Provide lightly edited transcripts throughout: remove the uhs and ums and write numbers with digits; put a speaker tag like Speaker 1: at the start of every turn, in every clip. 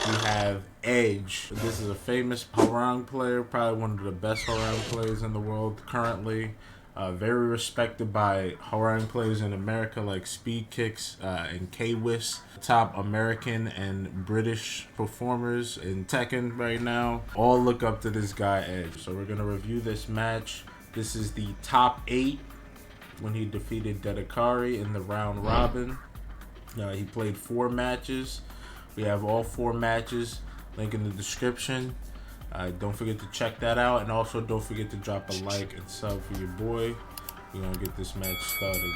Speaker 1: we have Edge. This is a famous Hwoarang player, probably one of the best Hwoarang players in the world currently. Very respected by Hwoarang players in America like Speed Kicks and K-Wiss. Top American and British performers in Tekken right now. All look up to this guy Edge. So we're going to review this match. This is the top 8 when he defeated Dedekari in the round robin. He played 4 matches. We have all 4 matches. Link in the description. Don't forget to check that out, and also don't forget to drop a like and sub for your boy. We're gonna get this match started.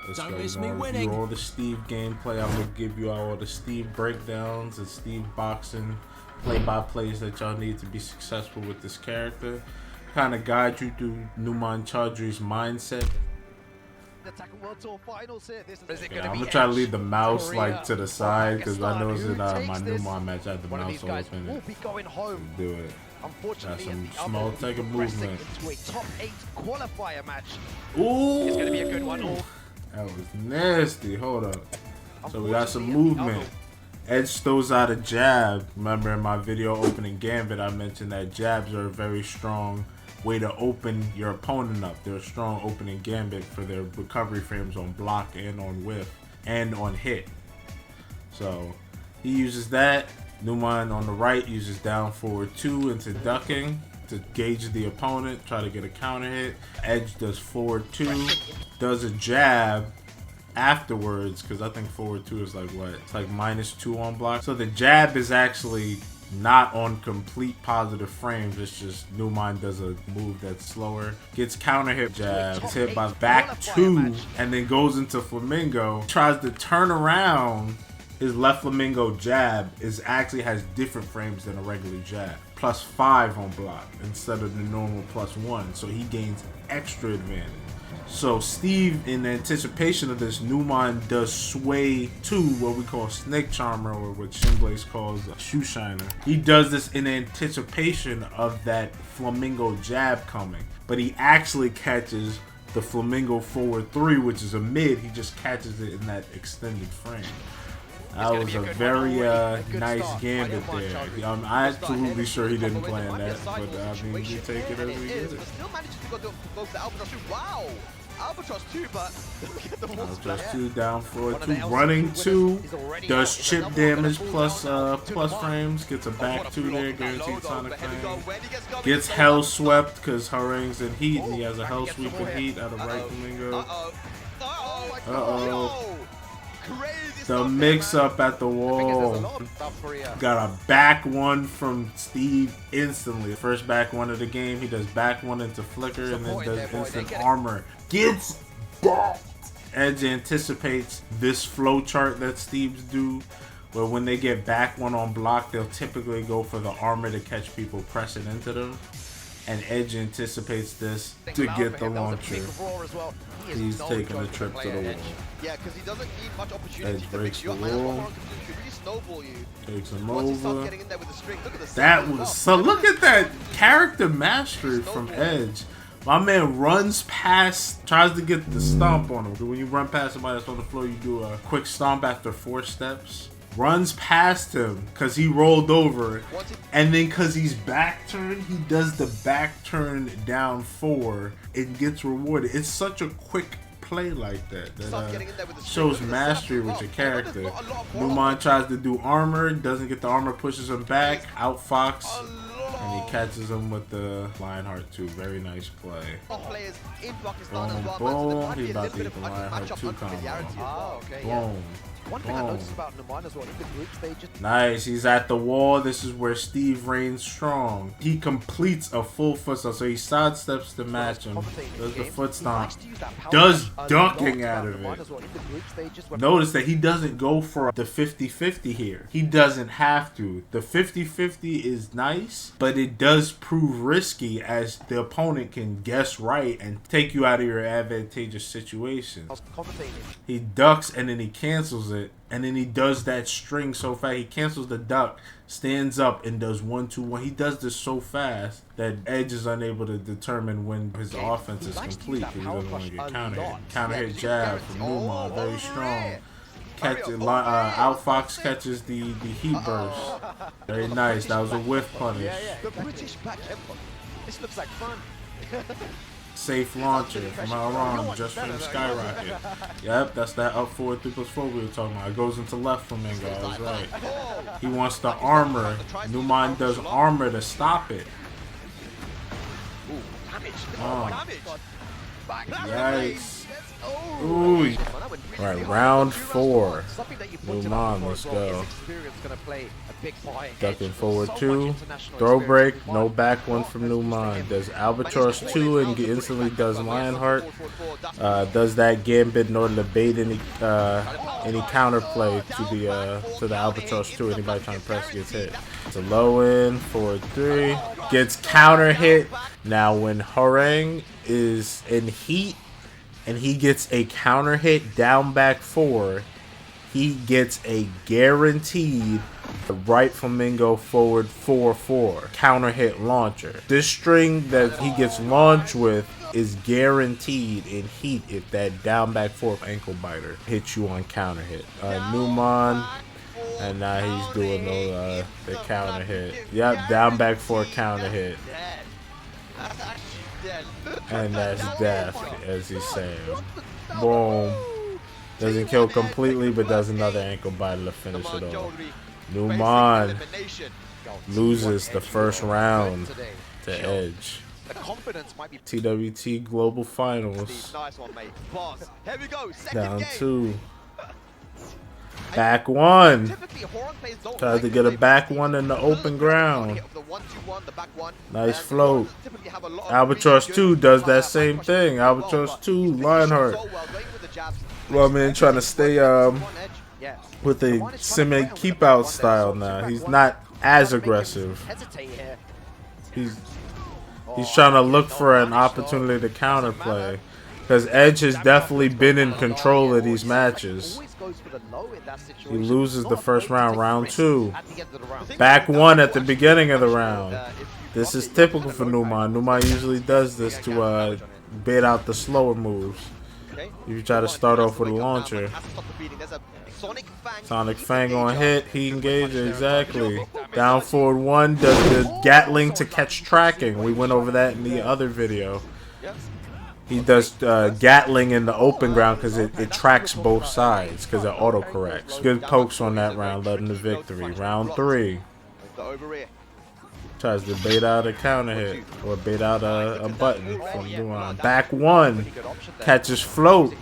Speaker 1: Let's go. We're gonna review all the Steve gameplay. I'm gonna give you all the Steve breakdowns and Steve boxing play-by-plays that y'all need to be successful with this character. Kind of guide you through NUMAN Chaudhry's mindset. I'm gonna try to leave the mouse like to the side because I know in my NUMAN match I had the mouse open it. Do it. Got some small Tekken movement. Ooh, it's gonna be a good one. That was nasty. Hold up. So we got some movement. Edge throws out a jab. Remember in my video opening Gambit, I mentioned that jabs are a very strong way to open your opponent up. They're a strong opening gambit for their recovery frames on block and on whiff and on hit. So he uses that. NUMAN on the right uses down forward 2 into ducking to gauge the opponent, try to get a counter hit. Edge does forward 2, does a jab afterwards because I think forward 2 is like what? It's like -2 on block. So the jab is actually not on complete positive frames. It's just NUMAN does a move that's slower, gets counter hit jab, gets hit by back 2, and then goes into Flamingo, tries to turn around. His left Flamingo jab actually has different frames than a regular jab, +5 on block instead of the normal +1, so he gains extra advantage. So Steve, in anticipation of this, NUMAN does sway to what we call snake charmer, or what Shinblaze calls a shoe shiner. He does this in anticipation of that Flamingo jab coming, but he actually catches the Flamingo forward 3, which is a mid. He just catches it in that extended frame. That was a very nice gambit there. I'm absolutely sure he didn't plan that, but I mean, we take it as we get it.
Speaker 2: Wow! Albatross 2, but
Speaker 1: Albatross 2 down forward 2, running 2, does chip damage plus frames, gets a back 2 there, guaranteed sonic frame, gets hell swept because Hwoarang's in heat and he has a hell sweep in heat out of right Flamingo. The mix up at the wall. Got a back 1 from Steve instantly. First back 1 of the game. He does back 1 into flicker and then does instant armor. Gets back. Edge anticipates this flow chart that Steve's do, where when they get back 1 on block, they'll typically go for the armor to catch people pressing into them. And Edge anticipates this to get the launcher. He's taking a trip to the wall.
Speaker 2: Yeah, because he doesn't need much opportunity
Speaker 1: Edge breaks the wall. Takes him over. That was so. Look at that character mastery from Edge. My man runs past, tries to get the stomp on him. When you run past somebody that's on the floor, you do a quick stomp after 4 steps. Runs past him because he rolled over, and then because he's back turned, he does the back turn down 4 and gets rewarded. It's such a quick play like that shows mastery with your character. NUMAN tries to do armor, doesn't get the armor, pushes him back, outfox, and he catches him with the LionHEART 2. Very nice play. Boom, boom. He about to get the LionHEART 2 combo. Boom.
Speaker 2: One thing I noticed about NUMAN as well, in the group stages.
Speaker 1: Nice, he's at the wall. This is where Steve reigns strong. He completes a full foot stomp, so he sidesteps to match him. Does the foot stomp. Does ducking out of it. Notice that he doesn't go for the 50-50 here. He doesn't have to. The 50-50 is nice, but it does prove risky as the opponent can guess right and take you out of your advantageous situation. He ducks and then he cancels it, and then he does that string so fast. He cancels the duck, stands up, and does 1-2-1. He does this so fast that Edge is unable to determine when his offense is complete because he doesn't want to get counter hit. Counter hit jab from NUMAN, very strong. Outfox catches the heat burst. Very nice. That was a whiff punish.
Speaker 2: The British back tempo. This looks like fun.
Speaker 1: Safe launcher from Hwoarang just from the skyrocket. Yep, that's that up forward 3+4 we were talking about. It goes into left flamingo. I was right. He wants the armor. NUMAN does armor to stop it. Yikes. Ooh. Alright, round 4. NUMAN, let's go. Ducking forward 2. Throw break, no back one from NUMAN. Does Albatross 2 and instantly does LionHEART. Does that gambit in order to bait any counterplay to the Albatross 2. Anybody trying to press gets hit. It's a low end, forward 3. Gets counter hit. Now when Hwoarang is in heat and he gets a counter hit down back 4, he gets a guaranteed right flamingo forward 4-4 counter hit launcher. This string that he gets launched with is guaranteed in heat if that down back 4 ankle biter hits you on counter hit. NUMAN, and now he's doing the counter hit. Yep, down back 4 counter hit. And that's death, as he's saying. Boom. Doesn't kill completely, but does another ankle biter to finish it off. NUMAN loses the first round to Edge. TWT Global Finals. Down 2. Back 1. Tried to get a back 1 in the open ground. Nice float. Albatross 2 does that same thing. Albatross 2, LionHEART. Well, man, trying to stay with a semi keep out style now. He's not as aggressive. He's trying to look for an opportunity to counterplay, because Edge has definitely been in control of these matches. He loses the first round, round 2. Back 1 at the beginning of the round. This is typical for NUMAN. NUMAN usually does this to bait out the slower moves. If you try to start off with a launcher. Sonic Fang on hit, he engages, exactly. Down forward 1 does the Gatling to catch tracking. We went over that in the other video. He does Gatling in the open ground because it tracks both sides, because it autocorrects. Good pokes on that round, led him to victory. Round 3. Tries to bait out a counter hit, or bait out a button from NUMAN. Back 1. Catches float.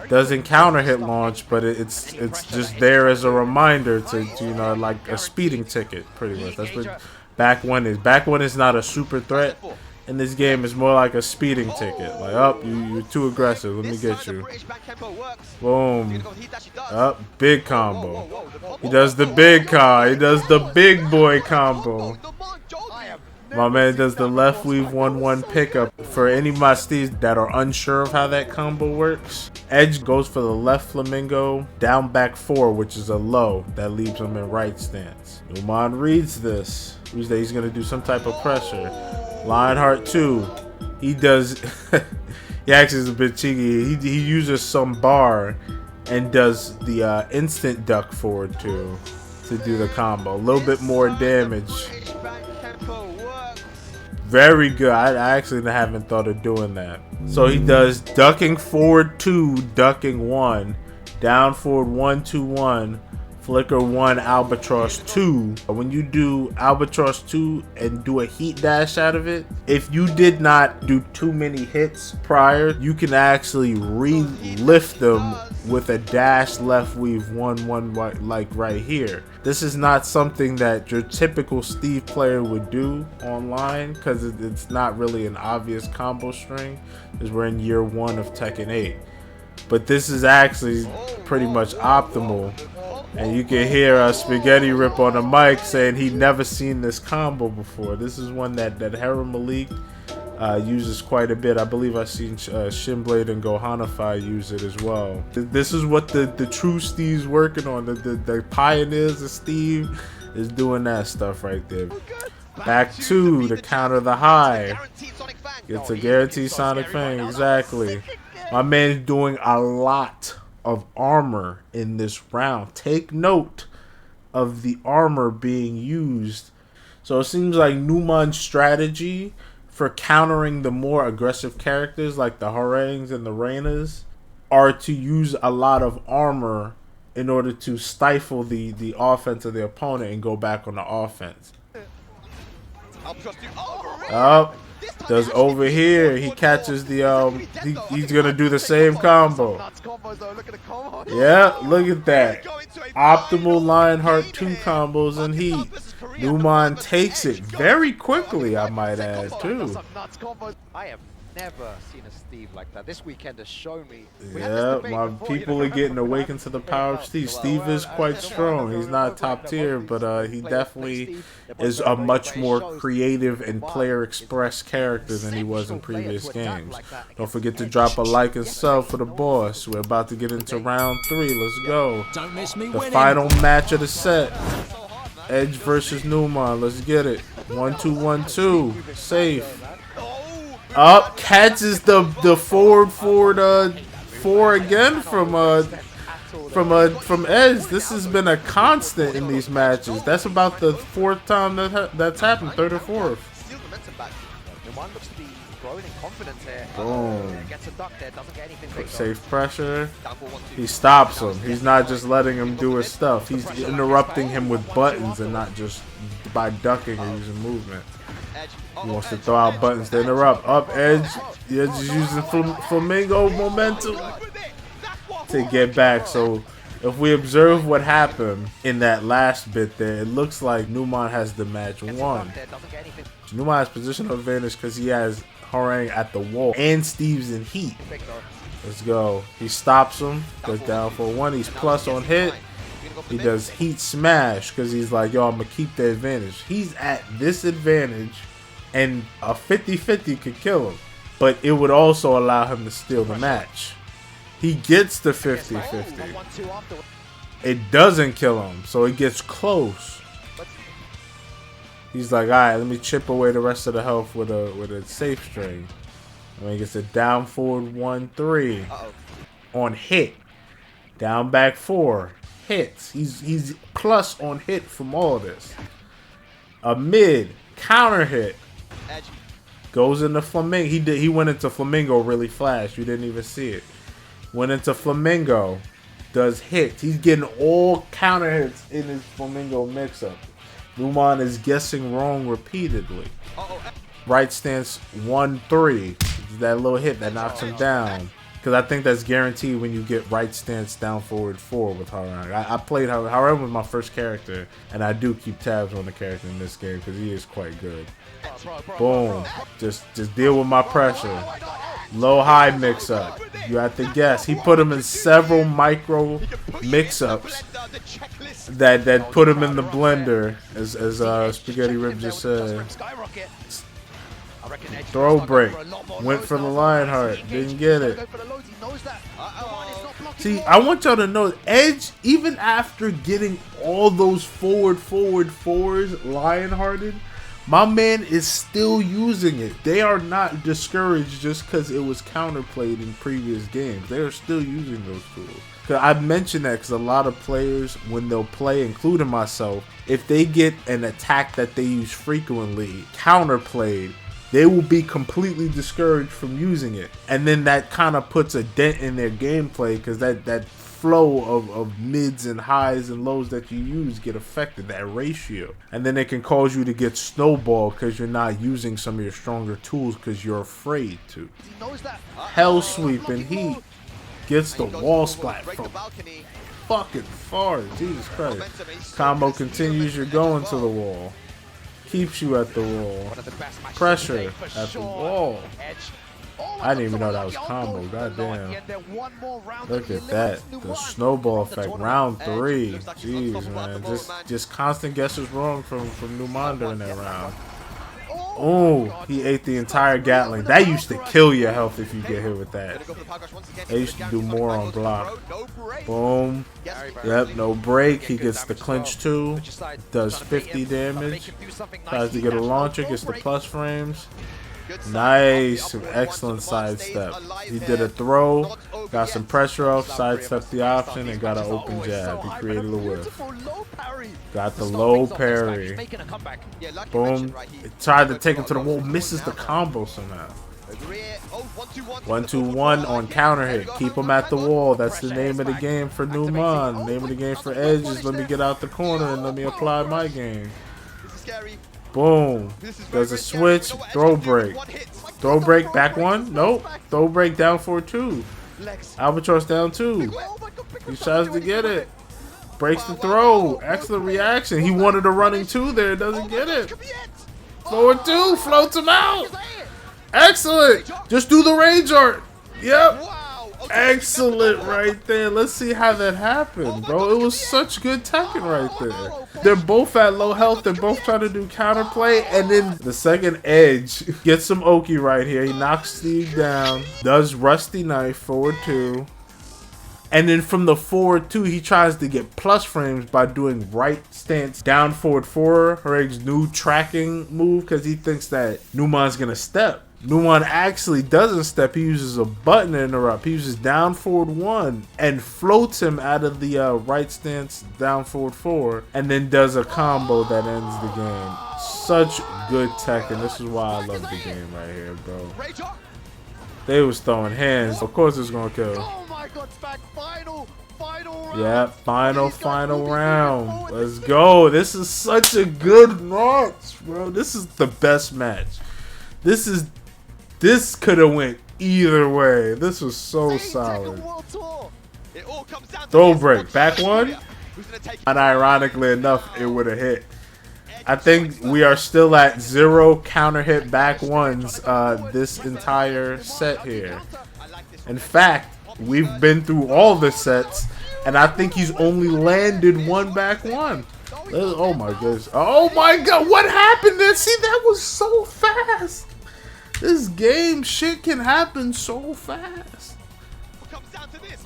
Speaker 1: Doesn't counter hit launch, but it's just there as a reminder to, you know, like a speeding ticket, pretty much. That's what back 1 is. Back 1 is not a super threat. In this game, it's more like a speeding ticket. Like, oh, you're too aggressive. Let me get you. Boom. Up, big combo. He does the big car. He does the big boy combo. My man does the left weave 1-1 pickup. For any of my steeds that are unsure of how that combo works, Edge goes for the left flamingo, down back 4, which is a low. That leaves him in right stance. NUMAN reads this. Reads that he's going to do some type of pressure. LionHEART 2, he does, he actually is a bit cheeky. He uses some bar and does the instant duck forward 2 to do the combo. A little bit more damage. Very good. I actually haven't thought of doing that. So he does ducking forward 2, ducking 1, down forward 1-2-1. Flicker 1, Albatross 2. When you do Albatross 2 and do a heat dash out of it, if you did not do too many hits prior, you can actually re-lift them with a dash left weave 1-1 like right here. This is not something that your typical Steve player would do online, because it's not really an obvious combo string, because we're in year 1 of Tekken 8. But this is actually pretty much optimal. And you can hear Spaghetti Rip on the mic saying he'd never seen this combo before. This is one that Hwoarang Malik uses quite a bit. I believe I've seen Shinblade and Gohanify use it as well. This is what the true Steve's working on. The pioneers of Steve is doing that stuff right there. Back 2 to counter the high. Gets a guaranteed Sonic Fang, exactly. My man's doing a lot of armor in this round. Take note of the armor being used. So it seems like NUMAN's strategy for countering the more aggressive characters like the Hwoarangs and the Reinas are to use a lot of armor in order to stifle the offense of the opponent and go back on the offense. Up. Does over here. He catches the he's gonna do the same combo. Yeah, look at that. Optimal LionHEART 2 combos in heat. NUMAN takes it very quickly, I might add, too.
Speaker 2: I have never seen a Steve like that. This weekend has shown me.
Speaker 1: Yeah, my people are getting awakened to the power of Steve. Steve is quite strong. He's not top tier, but he definitely is a much more creative and player express character than he was in previous games. Don't forget to drop a like and sub for the boss. We're about to get into round 3. Let's go. The final match of the set. Edge versus NUMAN. Let's get it. 1-2-1-2. Safe. Up, catches the forward 4 again from Edge. This has been a constant in these matches. That's about the 4th time that's happened, 3rd or 4th. Boom. Safe pressure. He stops him. He's not just letting him do his stuff. He's interrupting him with buttons and not just by ducking or using movement. He wants to throw out buttons to interrupt. Up, Edge. Edge is using flamingo momentum to get back. So if we observe what happened in that last bit there, it looks like NUMAN has the match won. NUMAN has positional advantage because he has Hwoarang at the wall and Steve's in heat. Let's go. He stops him. Goes down for 1. He's plus on hit. He does heat smash because he's like, yo, I'm going to keep the advantage. He's at this advantage, and a 50-50 could kill him. But it would also allow him to steal the match. He gets the 50-50. It doesn't kill him, so it gets close. He's like, alright, let me chip away the rest of the health with a safe string. And he gets a down forward 1-3 on hit. Down back 4. Hits. He's plus on hit from all this. A mid counter hit. Goes into flamingo. He went into flamingo really fast. You didn't even see it. Went into flamingo. Does hits. He's getting all counter hits in his flamingo mix-up. NUMAN is guessing wrong repeatedly. Right stance 1-3. That little hit that knocks him down. Because I think that's guaranteed when you get right stance down forward 4 with Hwoarang. I played Hwoarang was my first character, and I do keep tabs on the character in this game because he is quite good. Boom. Just deal with my pressure. Low-high mix-up. You have to guess. He put him in several micro mix-ups that put him in the blender, as Spaghetti Rip just said. Throw break. Went for the LionHEART. Didn't get it. See, I want y'all to know, Edge, even after getting all those forward 4s LionHEARted, my man is still using it. They are not discouraged just because it was counterplayed in previous games. They are still using those tools. I mention that because a lot of players, when they'll play, including myself, if they get an attack that they use frequently counterplayed, they will be completely discouraged from using it. And then that kind of puts a dent in their gameplay because that flow of mids and highs and lows that you use get affected, that ratio. And then it can cause you to get snowballed because you're not using some of your stronger tools because you're afraid to. Hell sweep and heat. Gets the wall splat from fucking far. Jesus Christ. Combo continues, you're going to the wall. Keeps you at the wall. Pressure at the wall. I didn't even know that was combo. Goddamn. Look at that. The snowball effect. Round 3. Jeez, man. Just constant guesses wrong from NUMAN during that round. Oh, he ate the entire Gatling. That used to kill your health if you get hit with that. They used to do more on block. Boom. Yep, no break. He gets the clinch 2. Does 50 damage. Tries to get a launcher. Gets the plus frames. Nice, excellent sidestep. He did a throw, got some pressure off, sidestepped the option, and got an open jab. He created a whiff. Got the low parry. Boom. Tried to take him to the wall, misses the combo somehow. 1-2-1 on counter hit. Keep him at the wall. That's the name of the game for NUMAN. Name of the game for Edge is let me get out the corner and let me apply my game. Boom. Does a switch. Throw break. Throw break. Back one. Nope. Throw break down 4-2. Albatross down 2. He tries to get it. Breaks the throw. Excellent reaction. He wanted a running 2 there. Doesn't get it. Forward 2. Floats him out. Excellent. Just do the range art. Yep. Excellent right there. Let's see how that happened, bro. It was such good Tekken right there. They're both at low health. They're both trying to do counterplay. And then the second Edge gets some Oki right here. He knocks Steve down. Does Rusty Knife forward 2. And then from the forward 2, he tries to get plus frames by doing right stance down forward 4. Hwoarang's new tracking move because he thinks that NUMAN's going to step. NUMAN actually doesn't step. He uses a button to interrupt. He uses down forward 1 and floats him out of the right stance down forward 4 and then does a combo that ends the game. Such good Tekken. This is why I love the game right here, bro. They was throwing hands. Of course it's going to kill. Yeah, final round. Let's go. This is such a good match, bro. This is the best match. This could have went either way. This was so solid. Throw break. Back one. And ironically enough, it would have hit. I think we are still at 0 counter hit back ones this entire set here. In fact, we've been through all the sets, and I think he's only landed 1 back one. Oh my goodness. Oh my god, what happened there? See, that was so fast. This game shit can happen so fast.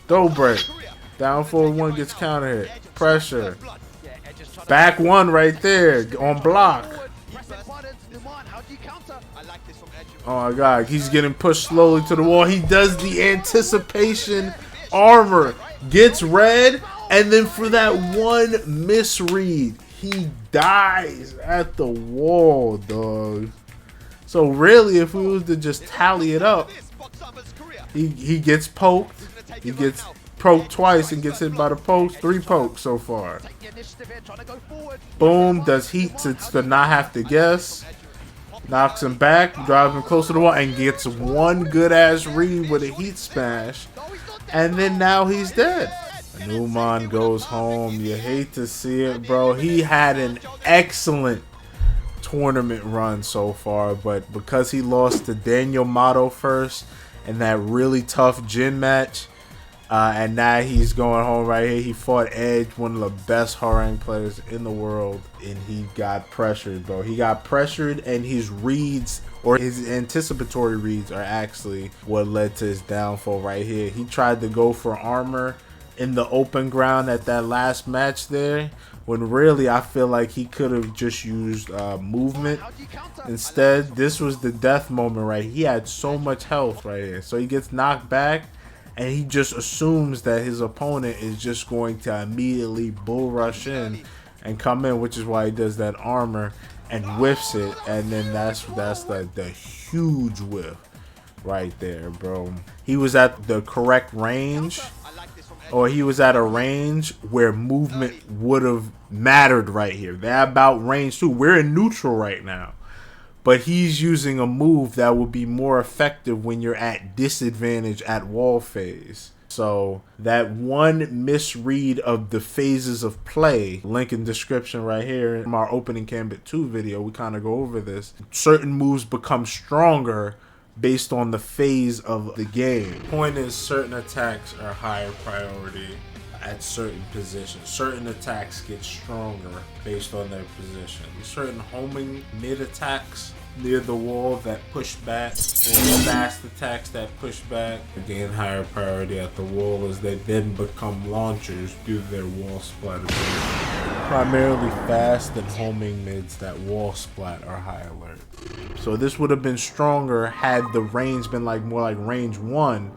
Speaker 1: Throw break. Down forward 1 gets counter hit. Pressure. Back 1 right there on block. Oh my god, he's getting pushed slowly to the wall. He does the anticipation armor. Gets red, and then for that 1 misread, he dies at the wall, dog. So really, if we was to just tally it up, he gets poked. He gets poked twice and gets hit by the post. 3 pokes so far. Boom, does heat to not have to guess. Knocks him back, drives him close to the wall, and gets 1 good ass read with a heat smash. And then now he's dead. NUMAN goes home. You hate to see it, bro. He had an excellent tournament run so far, but because he lost to Daniel Motto first in that really tough gym match, and now he's going home right here. He fought Edge, one of the best Hwoarang players in the world, and he got pressured, bro. He got pressured, and his reads, or his anticipatory reads, are actually what led to his downfall right here. He tried to go for armor in the open ground at that last match there, when really I feel like he could have just used movement instead. This was the death moment right. He had so much health right here, so he gets knocked back, and he just assumes that his opponent is just going to immediately bull rush in and come in, which is why he does that armor and whiffs it, and then that's the huge whiff right there, bro. He was at the correct range, or he was at a range where movement would have mattered right here. They're about range too. We're in neutral right now, but he's using a move that would be more effective when you're at disadvantage at wall phase. So that 1 misread of the phases of play, link in description right here in our opening Gambit 2 video, we kind of go over this. Certain moves become stronger based on the phase of the game. Point is, certain attacks are higher priority at certain positions. Certain attacks get stronger based on their position. Certain homing mid attacks near the wall that push back, or fast attacks that push back, gain higher priority at the wall as they then become launchers due to their wall splat ability. primarily fast and homing mids that wall splat are high alert. So this would have been stronger had the range been like more like range 1.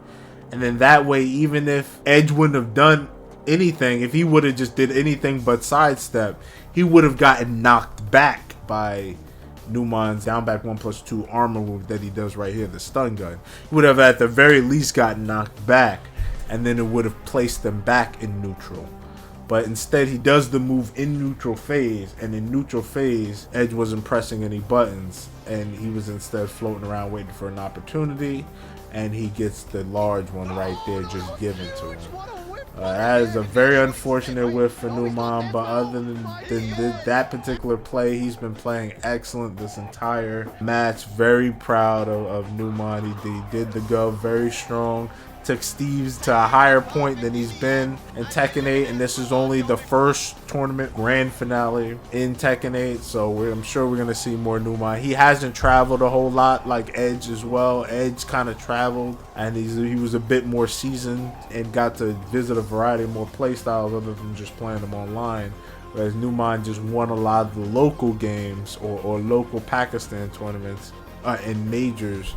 Speaker 1: And then that way, even if Edge wouldn't have done anything, if he would have just did anything but sidestep, he would have gotten knocked back by NUMAN's down back 1+2 armor move that he does right here, the stun gun. He would have at the very least gotten knocked back, and then it would have placed them back in neutral. But instead, he does the move in neutral phase, and in neutral phase, Edge wasn't pressing any buttons, and he was instead floating around waiting for an opportunity, and he gets the large one right there just given to him. That is a very unfortunate whiff for NUMAN, but other than that particular play, he's been playing excellent this entire match. Very proud of NUMAN. He did the gov very strong. Took Steve's to a higher point than he's been in Tekken 8, and this is only the first tournament grand finale in Tekken 8, so I'm sure we're going to see more NUMAN. He hasn't traveled a whole lot like Edge as well. Edge kind of traveled, and he was a bit more seasoned and got to visit a variety of more playstyles other than just playing them online. Whereas NUMAN just won a lot of the local games or local Pakistan tournaments and majors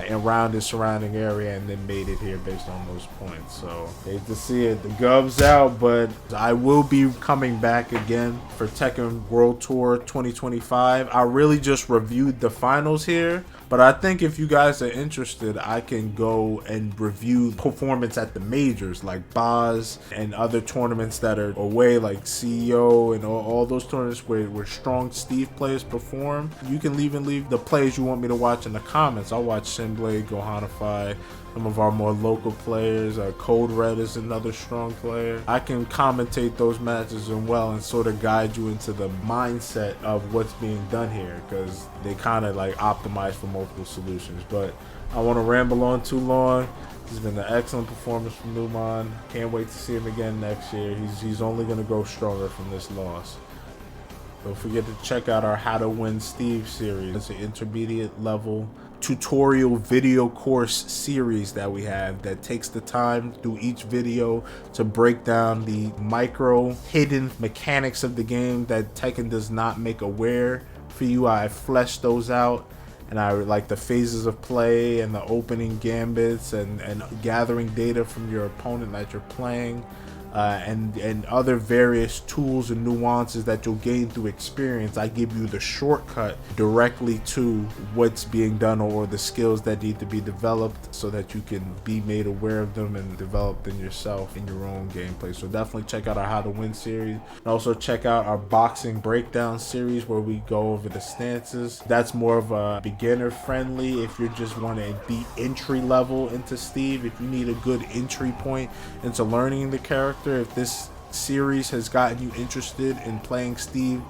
Speaker 1: around the surrounding area, and then made it here based on those points. So hate to see it. The gov's out, but I will be coming back again for Tekken World Tour 2025. I really just reviewed the finals here, but I think if you guys are interested, I can go and review performance at the majors like Boz and other tournaments that are away, like CEO and all those tournaments where strong Steve players perform. You can even leave the plays you want me to watch in the comments. I'll watch Sinblade, Gohanify, some of our more local players. Code Red is another strong player. I can commentate those matches as well and sort of guide you into the mindset of what's being done here, because they kind of like optimize for multiple solutions. But I want to ramble on too long. This has been an excellent performance from NUMAN. Can't wait to see him again next year. He's only going to go stronger from this loss. Don't forget to check out our How to Win Steve series. It's an intermediate level tutorial video course series that we have that takes the time through each video to break down the micro hidden mechanics of the game that Tekken does not make aware for you. I fleshed those out, and I like the phases of play and the opening gambits and gathering data from your opponent that you're playing. And other various tools and nuances that you'll gain through experience. I give you the shortcut directly to what's being done or the skills that need to be developed so that you can be made aware of them and develop them yourself in your own gameplay. So definitely check out our How to Win series, and also check out our boxing breakdown series where we go over the stances. That's more of a beginner friendly if you just want to be entry level into Steve. If you need a good entry point into learning the character, if this series has gotten you interested in playing Steve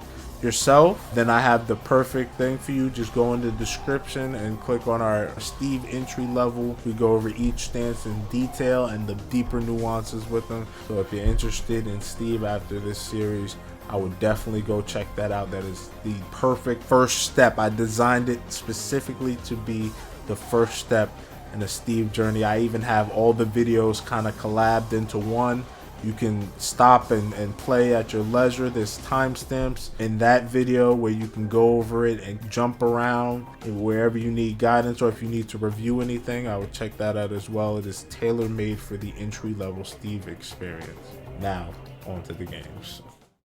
Speaker 1: yourself, then I have the perfect thing for you. Just go in the description and click on our Steve entry level. We go over each stance in detail and the deeper nuances with them. So if you're interested in Steve after this series, I would definitely go check that out. That is the perfect first step. I designed it specifically to be the first step in the Steve journey. I even have all the videos kind of collabed into one. You can stop and play at your leisure. There's timestamps in that video where you can go over it and jump around wherever you need guidance, or if you need to review anything, I would check that out as well. It is tailor-made for the entry-level Steve experience. Now, on to the games.